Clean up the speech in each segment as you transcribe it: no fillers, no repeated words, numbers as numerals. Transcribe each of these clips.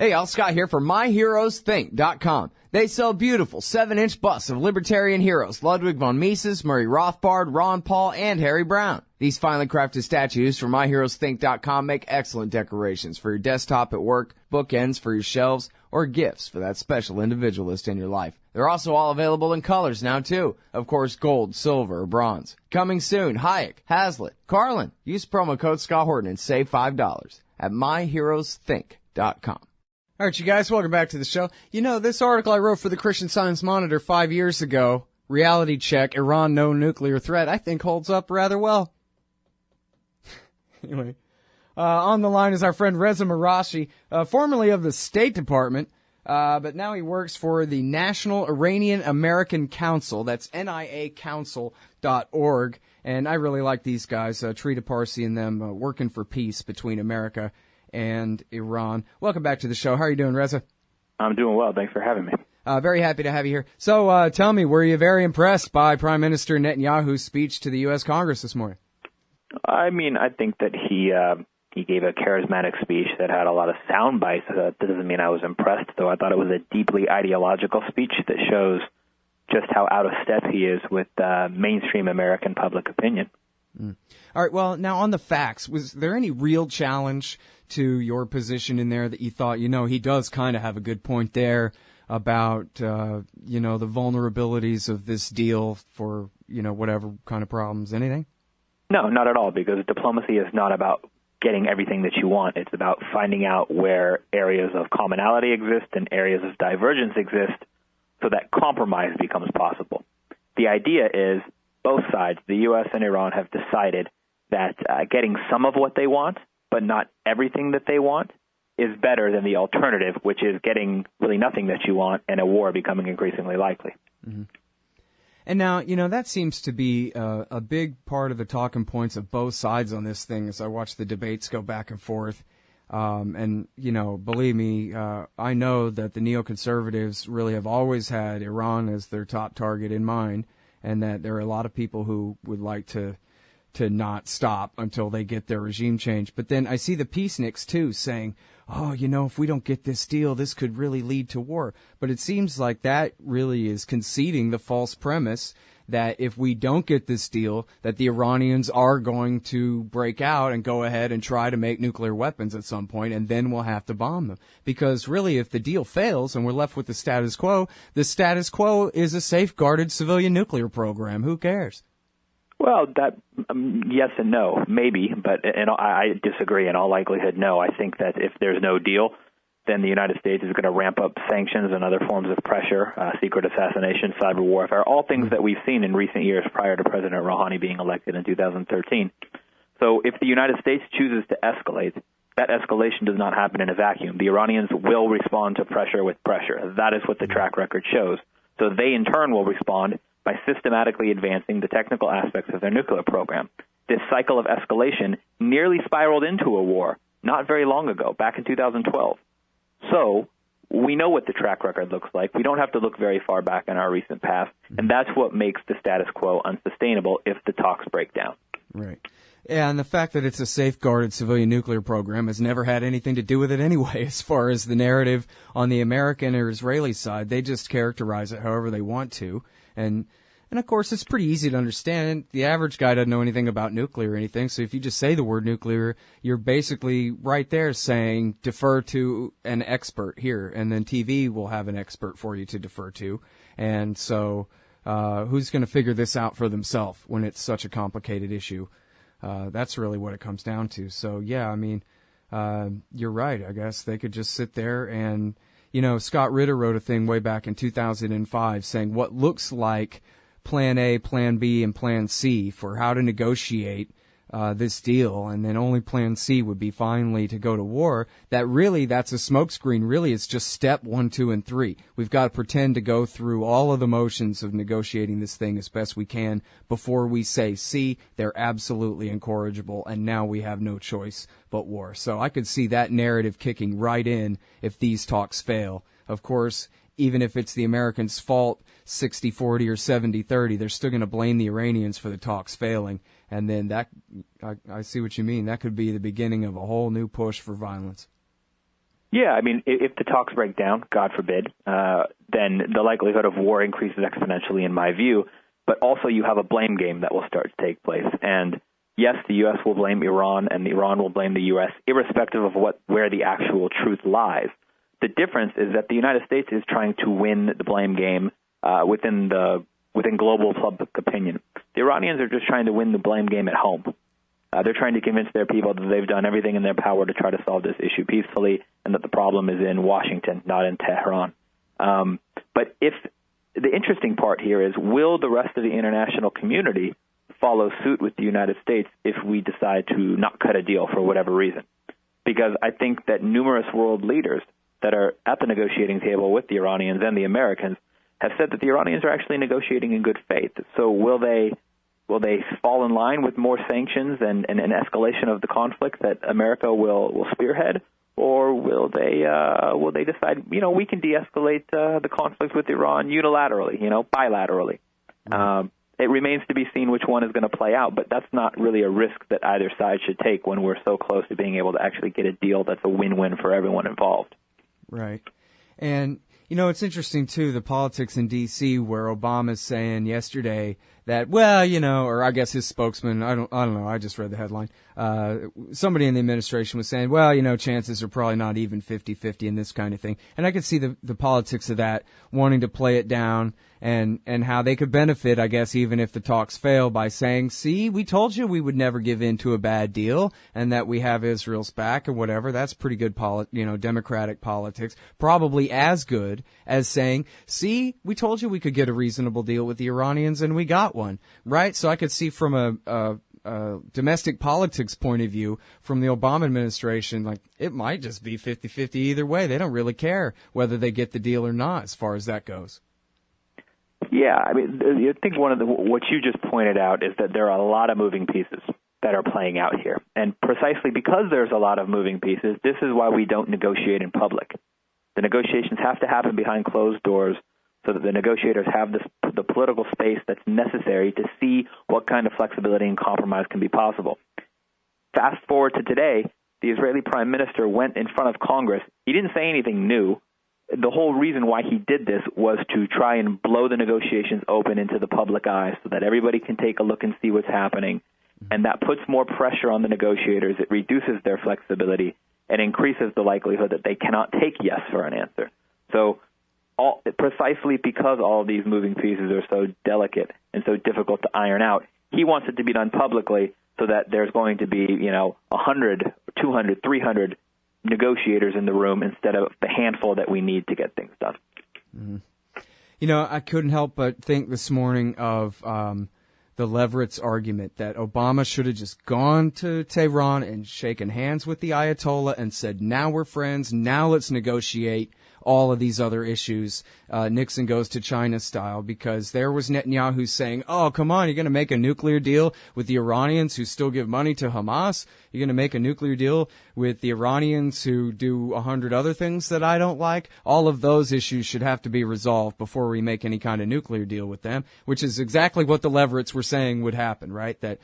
Hey, Al Scott here for MyHeroesThink.com. They sell beautiful 7-inch busts of libertarian heroes Ludwig von Mises, Murray Rothbard, Ron Paul, and Harry Brown. These finely crafted statues from MyHeroesThink.com make excellent decorations for your desktop at work, bookends for your shelves, or gifts for that special individualist in your life. They're also all available in colors now, too. Of course, gold, silver, or bronze. Coming soon, Hayek, Hazlitt, Carlin. Use promo code Scott Horton and save $5 at MyHeroesThink.com. All right, you guys, welcome back to the show. You know, this article I wrote for the Christian Science Monitor 5 years ago, Reality Check, Iran No Nuclear Threat, I think holds up rather well. Anyway, on the line is our friend Reza Marashi, formerly of the State Department, but now he works for the National Iranian American Council. That's niacouncil.org. And I really like these guys, Trita Parsi and them, working for peace between America and Iran. Welcome back to the show. How are you doing, Reza? I'm doing well. Thanks for having me. Very happy to have you here. So tell me, were you very impressed by Prime Minister Netanyahu's speech to the U.S. Congress this morning? I mean, I think that he gave a charismatic speech that had a lot of sound bites. That doesn't mean I was impressed, though. I thought it was a deeply ideological speech that shows just how out of step he is with mainstream American public opinion. Mm. All right, well, now on the facts, was there any real challenge to your position in there that you thought, he does kind of have a good point there about, the vulnerabilities of this deal for, whatever kind of problems? Anything? No, not at all, because diplomacy is not about getting everything that you want. It's about finding out where areas of commonality exist and areas of divergence exist so that compromise becomes possible. The idea is both sides, the U.S. and Iran, have decided that getting some of what they want, but not everything that they want, is better than the alternative, which is getting really nothing that you want and a war becoming increasingly likely. Mm-hmm. And now, that seems to be a big part of the talking points of both sides on this thing as I watch the debates go back and forth. And believe me, I know that the neoconservatives really have always had Iran as their top target in mind, and that there are a lot of people who would like to not stop until they get their regime change. But then I see the peaceniks, too, saying, if we don't get this deal, this could really lead to war. But it seems like that really is conceding the false premise that if we don't get this deal, that the Iranians are going to break out and go ahead and try to make nuclear weapons at some point, and then we'll have to bomb them. Because really, if the deal fails and we're left with the status quo is a safeguarded civilian nuclear program. Who cares? Well, that yes and no, maybe, but I disagree. In all likelihood, no. I think that if there's no deal, then the United States is going to ramp up sanctions and other forms of pressure, secret assassination, cyber warfare, all things that we've seen in recent years prior to President Rouhani being elected in 2013. So if the United States chooses to escalate, that escalation does not happen in a vacuum. The Iranians will respond to pressure with pressure. That is what the track record shows. So they, in turn, will respond by systematically advancing the technical aspects of their nuclear program. This cycle of escalation nearly spiraled into a war not very long ago, back in 2012. So we know what the track record looks like. We don't have to look very far back in our recent past, and that's what makes the status quo unsustainable if the talks break down. Right. Yeah, and the fact that it's a safeguarded civilian nuclear program has never had anything to do with it anyway, as far as the narrative on the American or Israeli side. They just characterize it however they want to. And of course, it's pretty easy to understand. The average guy doesn't know anything about nuclear or anything, so if you just say the word nuclear, you're basically right there saying defer to an expert here, and then TV will have an expert for you to defer to. And so who's going to figure this out for themselves when it's such a complicated issue? That's really what it comes down to. So, yeah, I mean, you're right. I guess they could just sit there and, Scott Ritter wrote a thing way back in 2005 saying what looks like Plan A, Plan B, and Plan C for how to negotiate this deal, and then only Plan C would be finally to go to war. That's a smokescreen. Really, it's just step 1, 2, and 3. We've got to pretend to go through all of the motions of negotiating this thing as best we can before we say, see, they're absolutely incorrigible, and now we have no choice but war. So I could see that narrative kicking right in if these talks fail. Of course, even if it's the Americans' fault, 60-40 or 70-30, they're still going to blame the Iranians for the talks failing. And then I see what you mean. That could be the beginning of a whole new push for violence. Yeah, I mean, if the talks break down, God forbid, then the likelihood of war increases exponentially in my view, but also you have a blame game that will start to take place. And yes, the U.S. will blame Iran, and Iran will blame the U.S., irrespective of where the actual truth lies. The difference is that the United States is trying to win the blame game within global public opinion. The Iranians are just trying to win the blame game at home. They're trying to convince their people that they've done everything in their power to try to solve this issue peacefully, and that the problem is in Washington, not in Tehran. But if the interesting part here is, will the rest of the international community follow suit with the United States if we decide to not cut a deal for whatever reason? Because I think that numerous world leaders that are at the negotiating table with the Iranians and the Americans have said that the Iranians are actually negotiating in good faith. So will they fall in line with more sanctions and an escalation of the conflict that America will spearhead, or will they decide, we can de-escalate the conflict with Iran unilaterally, bilaterally? It remains to be seen which one is going to play out, but that's not really a risk that either side should take when we're so close to being able to actually get a deal that's a win-win for everyone involved. Right. And, it's interesting, too, the politics in D.C., where Obama's saying yesterday that, or I guess his spokesman, I don't know, I just read the headline. Somebody in the administration was saying, chances are probably not even 50-50 in this kind of thing. And I could see the politics of that, wanting to play it down and how they could benefit, I guess, even if the talks fail, by saying, see, we told you we would never give in to a bad deal and that we have Israel's back or whatever. That's pretty good, democratic politics. Probably as good as saying, see, we told you we could get a reasonable deal with the Iranians and we got one, right? So I could see from a domestic politics point of view from the Obama administration, like, it might just be 50-50 either way. They don't really care whether they get the deal or not as far as that goes. Yeah, I mean, I think what you just pointed out is that there are a lot of moving pieces that are playing out here. And precisely because there's a lot of moving pieces, this is why we don't negotiate in public. The negotiations have to happen behind closed doors so that the negotiators have the political space that's necessary to see what kind of flexibility and compromise can be possible. Fast forward to today, the Israeli prime minister went in front of Congress. He didn't say anything new. The whole reason why he did this was to try and blow the negotiations open into the public eye so that everybody can take a look and see what's happening. And that puts more pressure on the negotiators. It reduces their flexibility and increases the likelihood that they cannot take yes for an answer. So precisely because all of these moving pieces are so delicate and so difficult to iron out, he wants it to be done publicly so that there's going to be, 100, 200, 300 negotiators in the room instead of the handful that we need to get things done. Mm-hmm. I couldn't help but think this morning of the Leverett's argument that Obama should have just gone to Tehran and shaken hands with the Ayatollah and said, now we're friends, now let's negotiate all of these other issues, Nixon goes to China style, because there was Netanyahu saying, oh, come on, you're going to make a nuclear deal with the Iranians who still give money to Hamas? You're going to make a nuclear deal with the Iranians who do 100 other things that I don't like? All of those issues should have to be resolved before we make any kind of nuclear deal with them, which is exactly what the Leveretts were saying would happen, right? That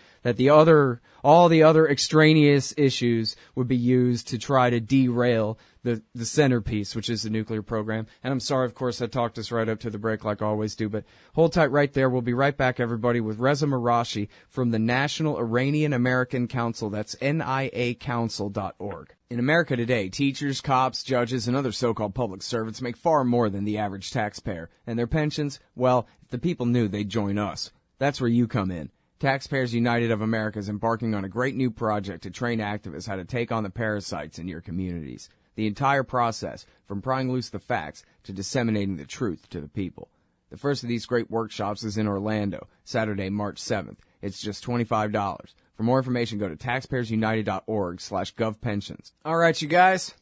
all the other extraneous issues would be used to try to derail the centerpiece, which is the nuclear program. And I'm sorry, of course, I talked us right up to the break like I always do, but hold tight right there. We'll be right back, everybody, with Reza Marashi from the National Iranian American Council. That's niacouncil.org. In America today, teachers, cops, judges, and other so-called public servants make far more than the average taxpayer. And their pensions, well, if the people knew, they'd join us. That's where you come in. Taxpayers United of America is embarking on a great new project to train activists how to take on the parasites in your communities. The entire process, from prying loose the facts to disseminating the truth to the people. The first of these great workshops is in Orlando, Saturday, March 7th. It's just $25. For more information, go to taxpayersunited.org/govpensions. All right, you guys.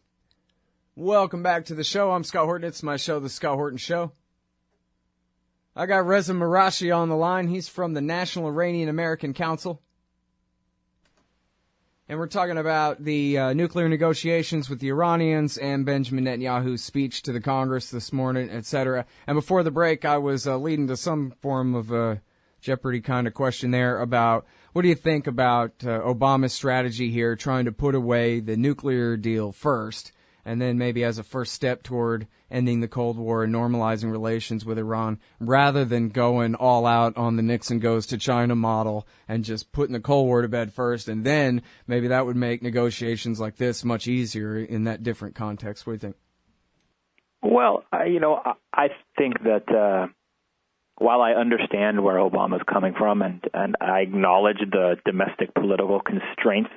Welcome back to the show. I'm Scott Horton. It's my show, The Scott Horton Show. I got Reza Marashi on the line. He's from the National Iranian American Council. And we're talking about the nuclear negotiations with the Iranians and Benjamin Netanyahu's speech to the Congress this morning, etc. And before the break, I was leading to some form of a Jeopardy kind of question there about what do you think about Obama's strategy here, trying to put away the nuclear deal first and then maybe as a first step toward ending the Cold War and normalizing relations with Iran, rather than going all out on the Nixon goes to China model and just putting the Cold War to bed first, and then maybe that would make negotiations like this much easier in that different context. What do you think? Well, I think that while I understand where Obama's coming from and I acknowledge the domestic political constraints,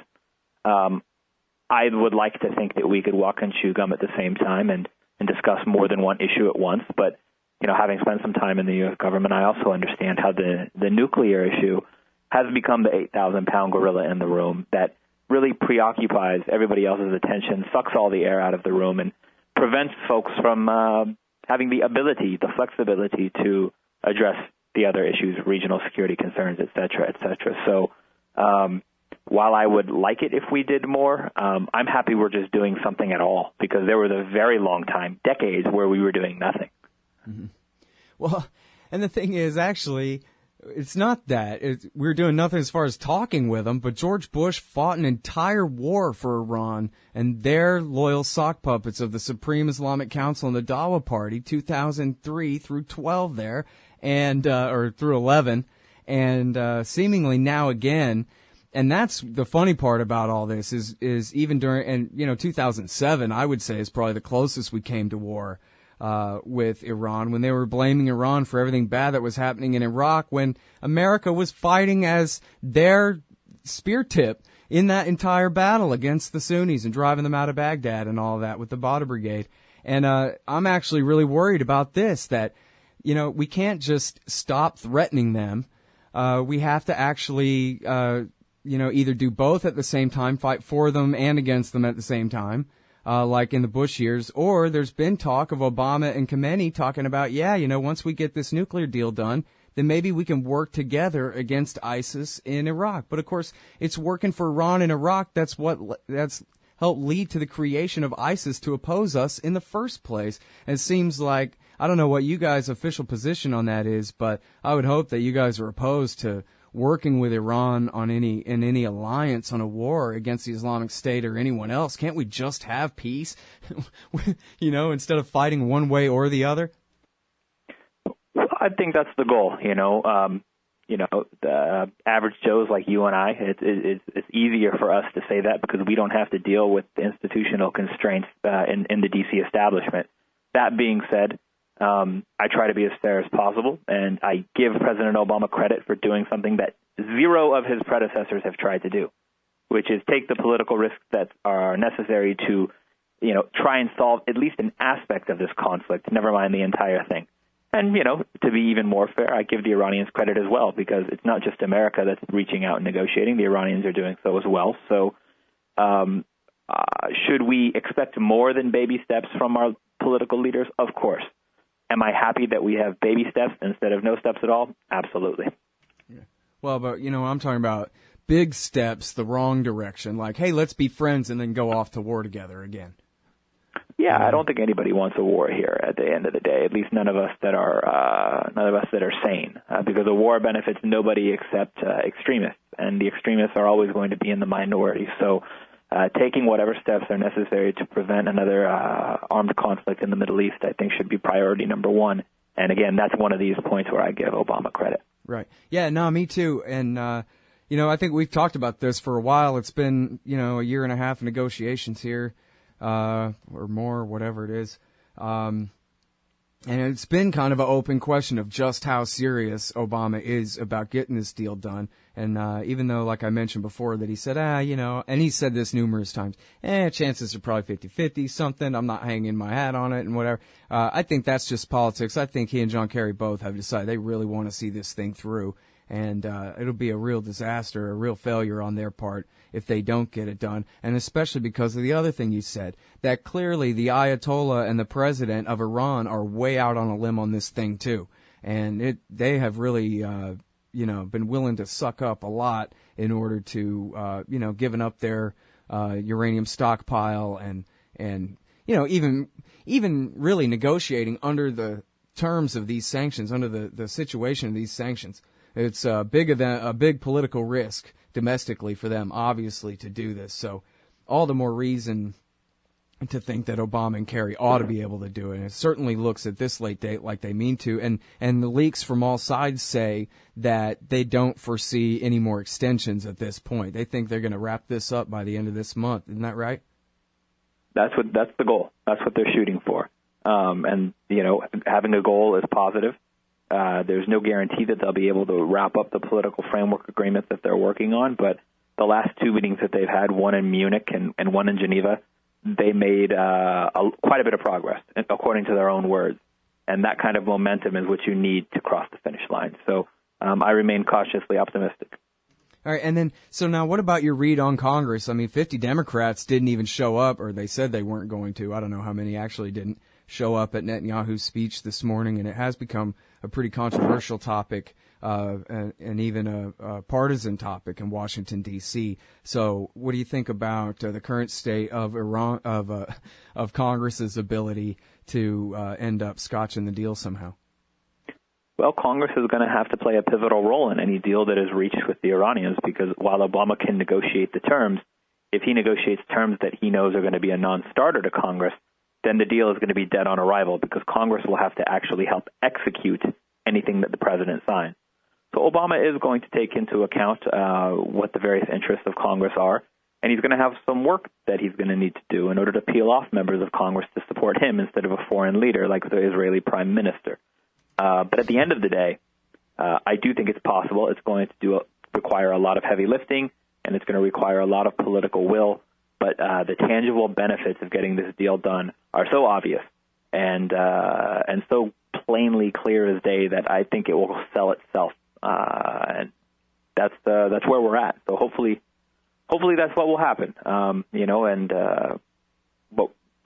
I would like to think that we could walk and chew gum at the same time and discuss more than one issue at once. But, having spent some time in the U.S. government, I also understand how the nuclear issue has become the 8,000-pound gorilla in the room that really preoccupies everybody else's attention, sucks all the air out of the room, and prevents folks from having the ability, the flexibility to address the other issues, regional security concerns, et cetera, et cetera. So while I would like it if we did more, I'm happy we're just doing something at all, because there was a very long time, decades, where we were doing nothing. Mm-hmm. Well, and the thing is, actually, it's not that. We're doing nothing as far as talking with them, but George Bush fought an entire war for Iran and their loyal sock puppets of the Supreme Islamic Council and the Dawa Party, 2003 through 12 there, and or through 11, and seemingly now again. And that's the funny part about all this is even during, and 2007, I would say, is probably the closest we came to war with Iran, when they were blaming Iran for everything bad that was happening in Iraq, when America was fighting as their spear tip in that entire battle against the Sunnis and driving them out of Baghdad and all of that with the Badr Brigade. And I'm actually really worried about this, that, we can't just stop threatening them. We have to actually, either do both at the same time, fight for them and against them at the same time, like in the Bush years, or there's been talk of Obama and Khomeini talking about, once we get this nuclear deal done, then maybe we can work together against ISIS in Iraq. But of course, it's working for Iran in Iraq. That's helped lead to the creation of ISIS to oppose us in the first place. And it seems like, I don't know what you guys' official position on that is, but I would hope that you guys are opposed to working with Iran on any alliance on a war against the Islamic State or anyone else. Can't we just have peace, instead of fighting one way or the other? I think that's the goal. The average Joes like you and I, it's easier for us to say that because we don't have to deal with the institutional constraints in the D.C. establishment. That being said, I try to be as fair as possible, and I give President Obama credit for doing something that zero of his predecessors have tried to do, which is take the political risks that are necessary to, try and solve at least an aspect of this conflict, never mind the entire thing. And, to be even more fair, I give the Iranians credit as well, because it's not just America that's reaching out and negotiating. The Iranians are doing so as well. So should we expect more than baby steps from our political leaders? Of course. Am I happy that we have baby steps instead of no steps at all? Absolutely. Yeah. Well, but, I'm talking about big steps the wrong direction, like, hey, let's be friends and then go off to war together again. Yeah, I don't think anybody wants a war here at the end of the day, at least none of us that are sane, because a war benefits nobody except extremists, and the extremists are always going to be in the minority. So taking whatever steps are necessary to prevent another armed conflict in the Middle East, I think, should be priority number one. And again, that's one of these points where I give Obama credit. Right. Yeah, no, me too. And, I think we've talked about this for a while. It's been, a year and a half of negotiations here, or more, whatever it is. And it's been kind of an open question of just how serious Obama is about getting this deal done. And even though, like I mentioned before, that he said, and he said this numerous times, chances are probably 50-50, something, I'm not hanging my hat on it and whatever. I think that's just politics. I think he and John Kerry both have decided they really want to see this thing through. And it'll be a real disaster, a real failure on their part if they don't get it done, and especially because of the other thing you said, that clearly the Ayatollah and the president of Iran are way out on a limb on this thing too, and they have really been willing to suck up a lot in order to giving up their uranium stockpile and even really negotiating under the terms of these sanctions, under the situation of these sanctions. It's a big political risk domestically for them, obviously, to do this. So all the more reason to think that Obama and Kerry ought to be able to do it. And it certainly looks at this late date like they mean to. And the leaks from all sides say that they don't foresee any more extensions at this point. They think they're going to wrap this up by the end of this month. Isn't that right? That's the goal. That's what they're shooting for. And, having a goal is positive. There's no guarantee that they'll be able to wrap up the political framework agreement that they're working on. But the last two meetings that they've had, one in Munich and one in Geneva, they made quite a bit of progress, according to their own words. And that kind of momentum is what you need to cross the finish line. So I remain cautiously optimistic. All right, and then, so now what about your read on Congress? I mean, 50 Democrats didn't even show up, or they said they weren't going to. I don't know how many actually didn't show up at Netanyahu's speech this morning, and it has become a pretty controversial topic and even a partisan topic in Washington, D.C. So what do you think about the current state of Iran, of Congress's ability to end up scotching the deal somehow? Well, Congress is going to have to play a pivotal role in any deal that is reached with the Iranians, because while Obama can negotiate the terms, if he negotiates terms that he knows are going to be a non-starter to Congress, then the deal is going to be dead on arrival, because Congress will have to actually help execute anything that the president signs. So Obama is going to take into account what the various interests of Congress are, and he's going to have some work that he's going to need to do in order to peel off members of Congress to support him instead of a foreign leader like the Israeli prime minister. But at the end of the day, I do think it's possible. It's going to require a lot of heavy lifting, and it's going to require a lot of political will. But the tangible benefits of getting this deal done are so obvious and so plainly clear as day that I think it will sell itself. And that's where we're at. So hopefully that's what will happen. But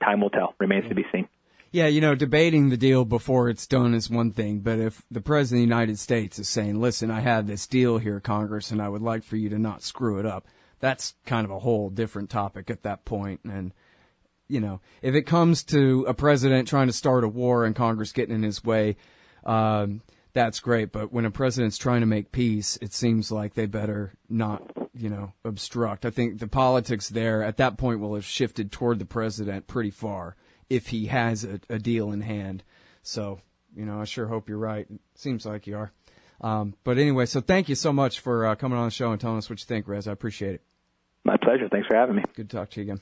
time will tell. Remains to be seen. Yeah, debating the deal before it's done is one thing, but if the President of the United States is saying, listen, I have this deal here, Congress, and I would like for you to not screw it up, that's kind of a whole different topic at that point. And, if it comes to a president trying to start a war and Congress getting in his way, that's great. But when a president's trying to make peace, it seems like they better not, obstruct. I think the politics there at that point will have shifted toward the president pretty far if he has a deal in hand. So, I sure hope you're right. It seems like you are. But anyway, so thank you so much for coming on the show and telling us what you think, Rez. I appreciate it. My pleasure. Thanks for having me. Good to talk to you again.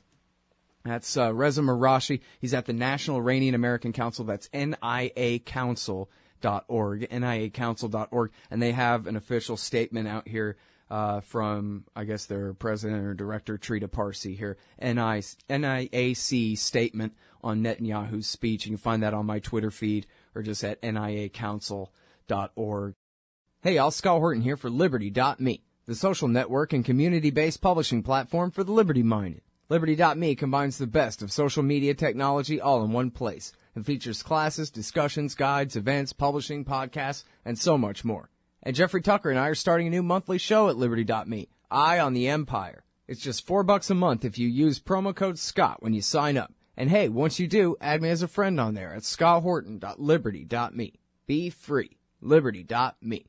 That's Reza Marashi. He's at the National Iranian American Council. That's niacouncil.org, niacouncil.org. And they have an official statement out here from, I guess, their president or director, Trita Parsi here, NIAC statement on Netanyahu's speech. You can find that on my Twitter feed or just at niacouncil.org. Hey, y'all, Scott Horton here for Liberty.me, the social network and community-based publishing platform for the liberty-minded. Liberty.me combines the best of social media technology all in one place and features classes, discussions, guides, events, publishing, podcasts, and so much more. And Jeffrey Tucker and I are starting a new monthly show at Liberty.me, Eye on the Empire. It's just $4 a month if you use promo code SCOTT when you sign up. And hey, once you do, add me as a friend on there at scotthorton.liberty.me. Be free. Liberty.me.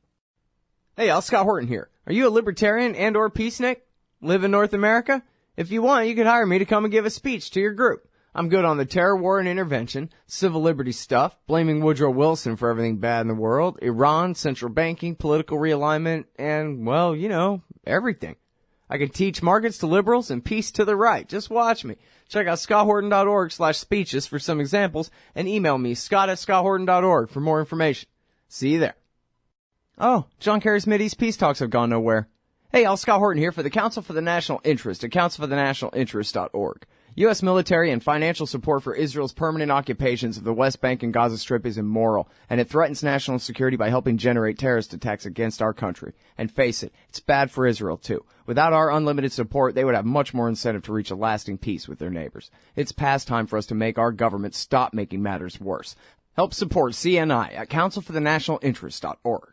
Hey, y'all, Scott Horton here. Are you a libertarian and or peacenik? Live in North America? If you want, you could hire me to come and give a speech to your group. I'm good on the terror war and intervention, civil liberty stuff, blaming Woodrow Wilson for everything bad in the world, Iran, central banking, political realignment, and, well, everything. I can teach markets to liberals and peace to the right. Just watch me. Check out scotthorton.org/speeches for some examples and email me, scott@scotthorton.org for more information. See you there. Oh, John Kerry's Mideast peace talks have gone nowhere. Hey, y'all, Scott Horton here for the Council for the National Interest at councilforthenationalinterest.org. U.S. military and financial support for Israel's permanent occupations of the West Bank and Gaza Strip is immoral, and it threatens national security by helping generate terrorist attacks against our country. And face it, it's bad for Israel, too. Without our unlimited support, they would have much more incentive to reach a lasting peace with their neighbors. It's past time for us to make our government stop making matters worse. Help support CNI at councilforthenationalinterest.org.